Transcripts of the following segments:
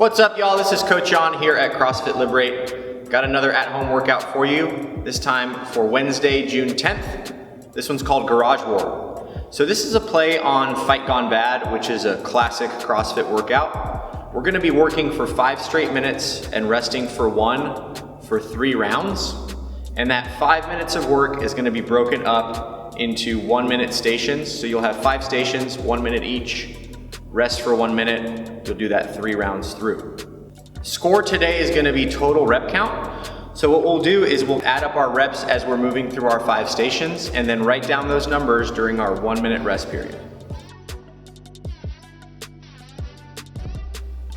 What's up, y'all? This is Coach John here at CrossFit Liberate. Got another at-home workout for you, this time for Wednesday, June 10th. This one's called Garage War. So this is a play on Fight Gone Bad, which is a classic CrossFit workout. We're gonna be working for 5 straight minutes and resting for 1 for 3 rounds. And that 5 minutes of work is gonna be broken up into 1-minute stations. So you'll have 5 stations, 1 minute each. Rest for 1 minute, you'll do that 3 rounds through. Score today is gonna be total rep count. So what we'll do is we'll add up our reps as we're moving through our 5 stations and then write down those numbers during our 1-minute rest period.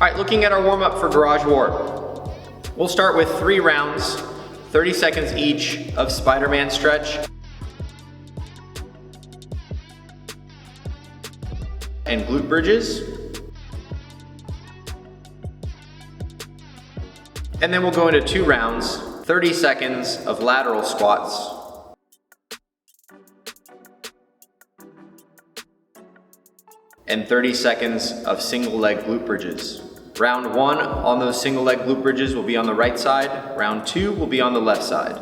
All right, looking at our warm up for Garage War. We'll start with 3 rounds, 30 seconds each of Spider-Man stretch and glute bridges. And then we'll go into 2 rounds, 30 seconds of lateral squats and 30 seconds of single leg glute bridges. Round 1 on those single leg glute bridges will be on the right side. Round 2 will be on the left side.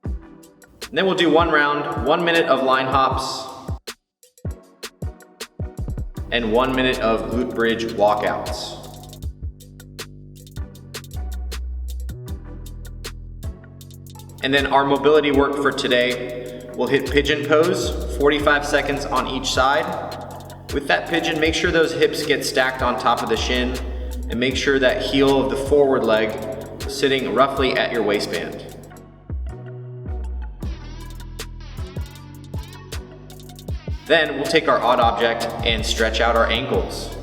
And then we'll do 1 round, 1 minute of line hops, and 1 minute of glute bridge walkouts. And then our mobility work for today, we'll hit pigeon pose, 45 seconds on each side. With that pigeon, make sure those hips get stacked on top of the shin and make sure that heel of the forward leg is sitting roughly at your waistband. Then we'll take our odd object and stretch out our ankles.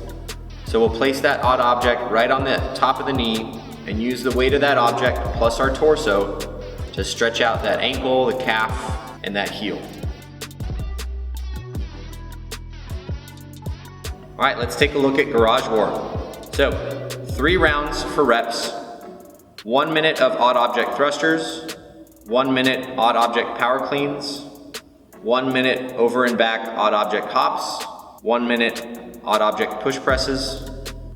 So we'll place that odd object right on the top of the knee and use the weight of that object plus our torso to stretch out that ankle, the calf, and that heel. All right, let's take a look at Garage War. So 3 rounds for reps, 1 minute of odd object thrusters, 1 minute odd object power cleans, 1 minute over and back odd object hops, 1 minute odd object push presses,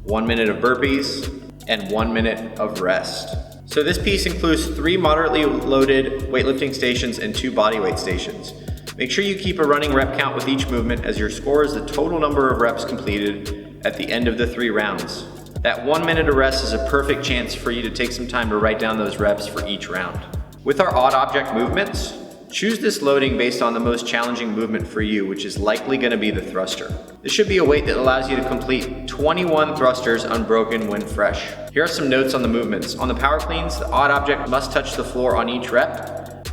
1 minute of burpees, and 1 minute of rest. So this piece includes 3 moderately loaded weightlifting stations and 2 bodyweight stations. Make sure you keep a running rep count with each movement, as your score is the total number of reps completed at the end of the 3 rounds. That 1 minute of rest is a perfect chance for you to take some time to write down those reps for each round. With our odd object movements, choose this loading based on the most challenging movement for you, which is likely going to be the thruster. This should be a weight that allows you to complete 21 thrusters unbroken when fresh. Here are some notes on the movements. On the power cleans, the odd object must touch the floor on each rep.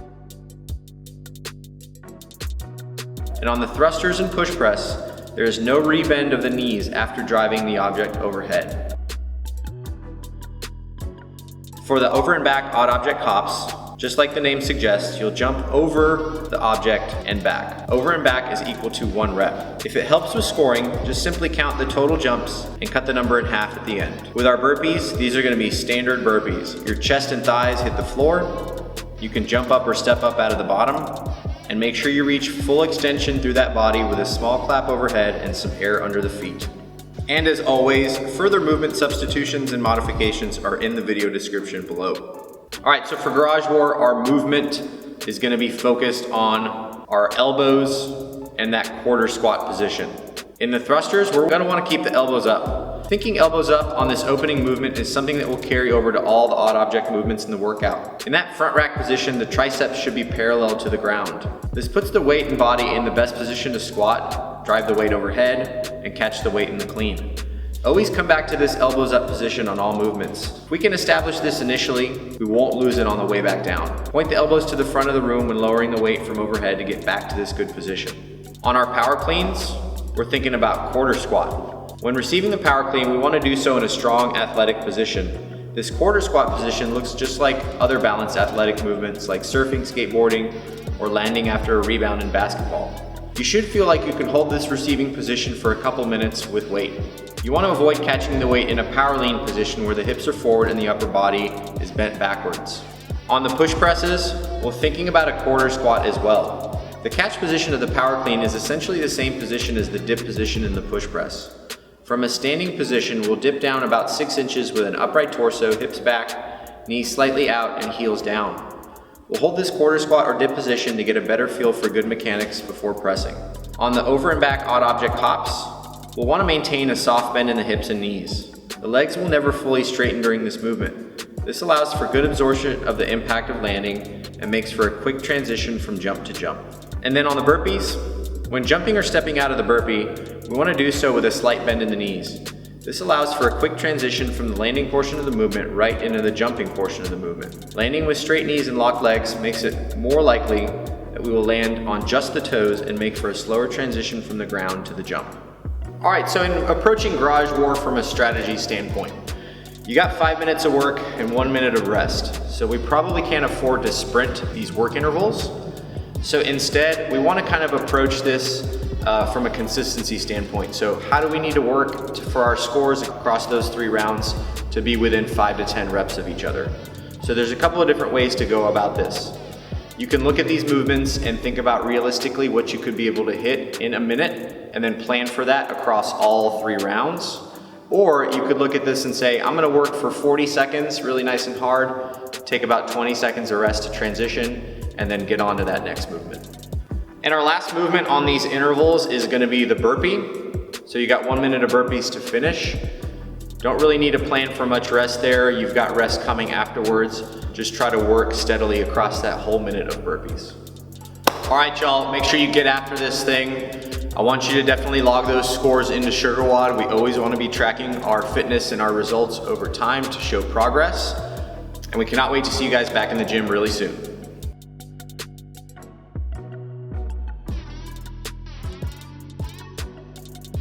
And on the thrusters and push press, there is no rebend of the knees after driving the object overhead. For the over and back odd object hops, just like the name suggests, you'll jump over the object and back. Over and back is equal to 1 rep. If it helps with scoring, just simply count the total jumps and cut the number in half at the end. With our burpees, these are gonna be standard burpees. Your chest and thighs hit the floor. You can jump up or step up out of the bottom, and make sure you reach full extension through that body with a small clap overhead and some air under the feet. And as always, further movement substitutions and modifications are in the video description below. All right, so for Garage War, our movement is gonna be focused on our elbows and that quarter squat position. In the thrusters, we're gonna wanna keep the elbows up. Thinking elbows up on this opening movement is something that will carry over to all the odd object movements in the workout. In that front rack position, the triceps should be parallel to the ground. This puts the weight and body in the best position to squat, drive the weight overhead, and catch the weight in the clean. Always come back to this elbows up position on all movements. If we can establish this initially, we won't lose it on the way back down. Point the elbows to the front of the room when lowering the weight from overhead to get back to this good position. On our power cleans, we're thinking about quarter squat. When receiving the power clean, we want to do so in a strong athletic position. This quarter squat position looks just like other balanced athletic movements like surfing, skateboarding, or landing after a rebound in basketball. You should feel like you can hold this receiving position for a couple minutes with weight. You want to avoid catching the weight in a power lean position where the hips are forward and the upper body is bent backwards. On the push presses, we're thinking about a quarter squat as well. The catch position of the power clean is essentially the same position as the dip position in the push press. From a standing position, we'll dip down about 6 inches with an upright torso, hips back, knees slightly out, and heels down. We'll hold this quarter squat or dip position to get a better feel for good mechanics before pressing. On the over and back odd object hops, we'll want to maintain a soft bend in the hips and knees. The legs will never fully straighten during this movement. This allows for good absorption of the impact of landing and makes for a quick transition from jump to jump. And then on the burpees, when jumping or stepping out of the burpee, we want to do so with a slight bend in the knees. This allows for a quick transition from the landing portion of the movement right into the jumping portion of the movement. Landing with straight knees and locked legs makes it more likely that we will land on just the toes and make for a slower transition from the ground to the jump. All right, so in approaching garage war from a strategy standpoint, you got 5 minutes of work and 1 minute of rest. So we probably can't afford to sprint these work intervals. So instead, we want to kind of approach this from a consistency standpoint. So how do we need to work for our scores across those 3 rounds to be within 5 to 10 reps of each other? So there's a couple of different ways to go about this. You can look at these movements and think about realistically what you could be able to hit in a minute and then plan for that across all 3 rounds. Or you could look at this and say, I'm gonna work for 40 seconds, really nice and hard, take about 20 seconds of rest to transition, and then get on to that next movement. And our last movement on these intervals is gonna be the burpee. So you got 1 minute of burpees to finish. Don't really need to plan for much rest there. You've got rest coming afterwards. Just try to work steadily across that whole minute of burpees. All right, y'all, make sure you get after this thing. I want you to definitely log those scores into SugarWOD. We always want to be tracking our fitness and our results over time to show progress. And we cannot wait to see you guys back in the gym really soon.